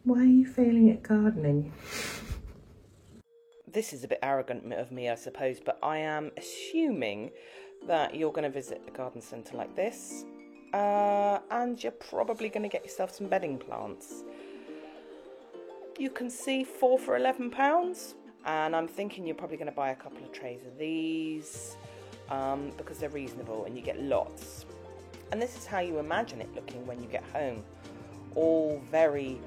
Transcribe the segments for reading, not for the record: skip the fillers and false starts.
Why are you failing at gardening? This is a bit arrogant of me, I suppose, but I am assuming that you're going to visit a garden centre like this, and you're probably going to get yourself some bedding plants. You can see 4 for £11, and I'm thinking you're probably going to buy a couple of trays of these, because they're reasonable and you get lots. And this is how you imagine it looking when you get home. All very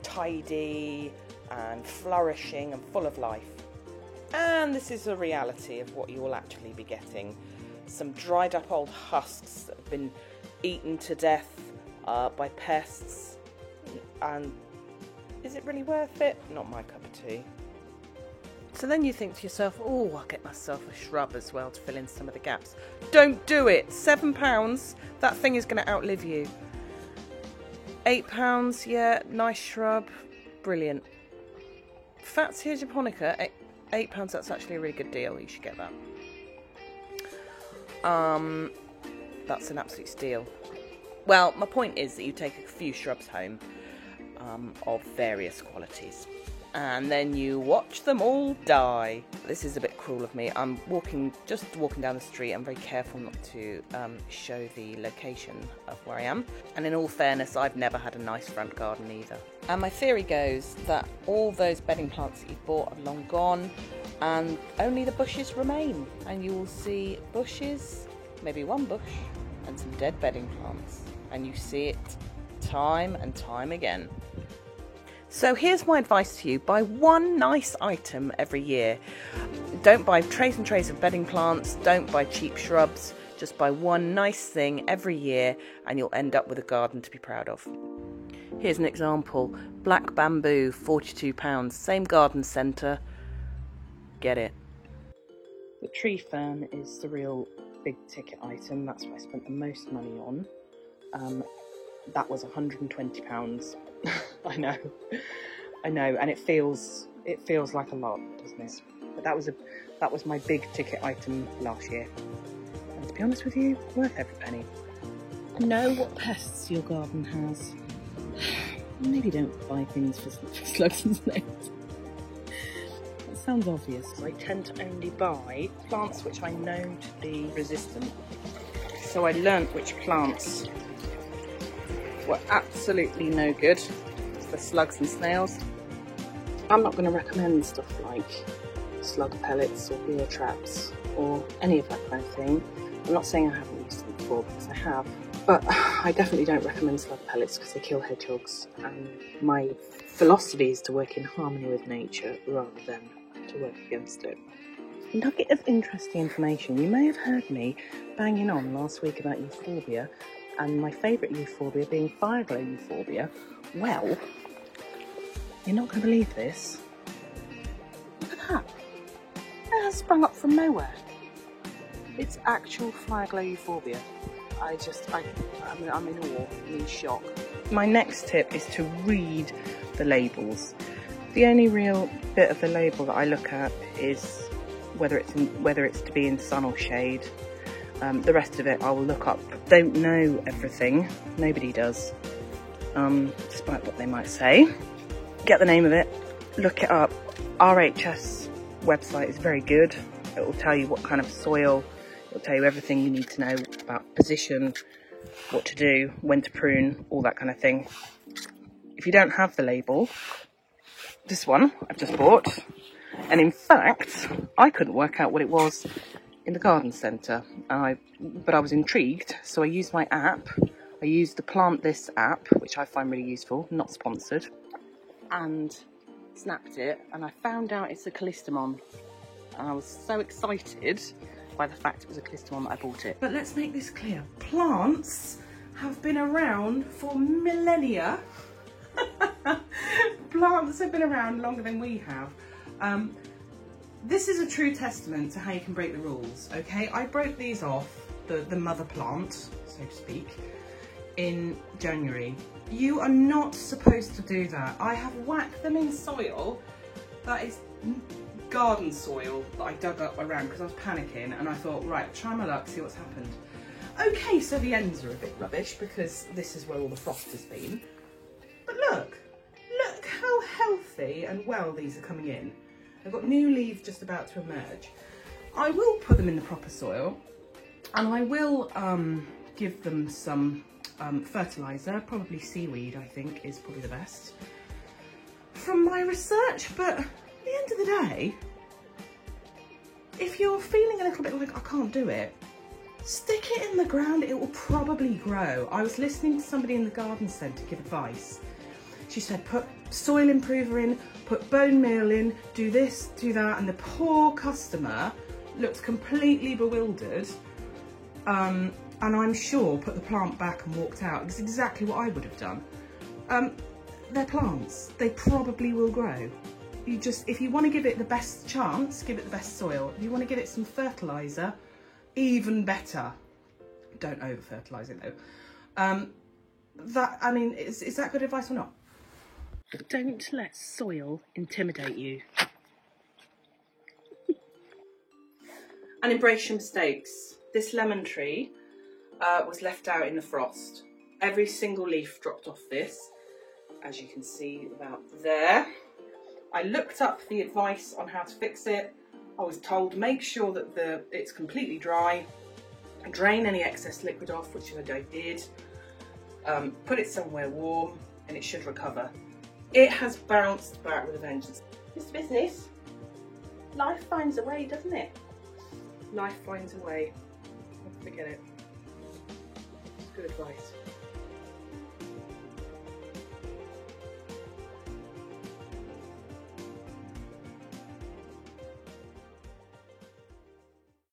tidy and flourishing and full of life. And this is the reality of what you will actually be getting. Some dried up old husks that have been eaten to death by pests. And is it really worth it? Not my cup of tea. So then you think to yourself, oh, I'll get myself a shrub as well to fill in some of the gaps. Don't do it. £7, that thing is going to outlive you. £8, yeah, nice shrub, brilliant. Fatsia japonica, £8, that's actually a really good deal, you should get that. That's an absolute steal. Well, my point is that you take a few shrubs home of various qualities, and then you watch them all die. This is a bit cruel of me. I'm just walking down the street. I'm very careful not to show the location of where I am. And in all fairness, I've never had a nice front garden either. And my theory goes that all those bedding plants that you've bought are long gone, and only the bushes remain. And you will see bushes, maybe one bush, and some dead bedding plants. And you see it time and time again. So here's my advice to you: buy one nice item every year. Don't buy trays and trays of bedding plants, don't buy cheap shrubs, just buy one nice thing every year and you'll end up with a garden to be proud of. Here's an example: black bamboo, £42, same garden centre, get it. The tree fern is the real big ticket item, that's what I spent the most money on. That was £120. I know, and it feels like a lot, doesn't it? But that was my big ticket item last year, and to be honest with you, worth every penny. Know what pests your garden has. Maybe don't buy things for slugs and snails. That sounds obvious. I tend to only buy plants which I know to be resistant. So I learnt which plants were absolutely no good for slugs and snails. I'm not going to recommend stuff like slug pellets or beer traps or any of that kind of thing. I'm not saying I haven't used them before, because I have, but I definitely don't recommend slug pellets because they kill hedgehogs, and my philosophy is to work in harmony with nature rather than to work against it. Nugget of interesting information: you may have heard me banging on last week about euphorbia, and my favourite euphorbia being fireglow euphorbia. Well, you're not going to believe this. Look at that. It has sprung up from nowhere. It's actual fireglow euphorbia. I'm in awe, I'm in shock. My next tip is to read the labels. The only real bit of the label that I look at is whether it's to be in sun or shade. The rest of it I will look up. Don't know everything. Nobody does, despite what they might say. Get the name of it, look it up. RHS website is very good. It will tell you what kind of soil. It will tell you everything you need to know about position, what to do, when to prune, all that kind of thing. If you don't have the label, this one I've just bought, and in fact I couldn't work out what it was in the garden centre, but I was intrigued, so I used my app. I used the Plant This app, which I find really useful, not sponsored, and snapped it, and I found out it's a callistemon, and I was so excited by the fact it was a callistemon that I bought it. But let's make this clear: plants have been around for millennia. Plants have been around longer than we have. This is a true testament to how you can break the rules, okay? I broke these off, the mother plant, so to speak, in January. You are not supposed to do that. I have whacked them in soil that is garden soil that I dug up around because I was panicking, and I thought, right, try my luck, see what's happened. Okay, so the ends are a bit rubbish because this is where all the frost has been. But look healthy and well these are coming in. They've got new leaves just about to emerge. I will put them in the proper soil, and I will give them some fertiliser, probably seaweed I think is probably the best from my research. But at the end of the day, if you're feeling a little bit like I can't do it, stick it in the ground, it will probably grow. I was listening to somebody in the garden centre give advice. She said put soil improver in, put bone meal in, do this, do that, and the poor customer looked completely bewildered, and I'm sure put the plant back and walked out. It's exactly what I would have done. They're plants, they probably will grow. You just, if you want to give it the best chance, give it the best soil. If you want to give it some fertiliser, even better. Don't over fertilise it though. I mean, is that good advice or not? Don't let soil intimidate you. And embrace your mistakes. This lemon tree was left out in the frost. Every single leaf dropped off this, as you can see about there. I looked up the advice on how to fix it. I was told make sure that it's completely dry, drain any excess liquid off, which I did, put it somewhere warm, and it should recover. It has bounced back with a vengeance. It's business. Life finds a way, doesn't it? Life finds a way. Forget it. It's good advice.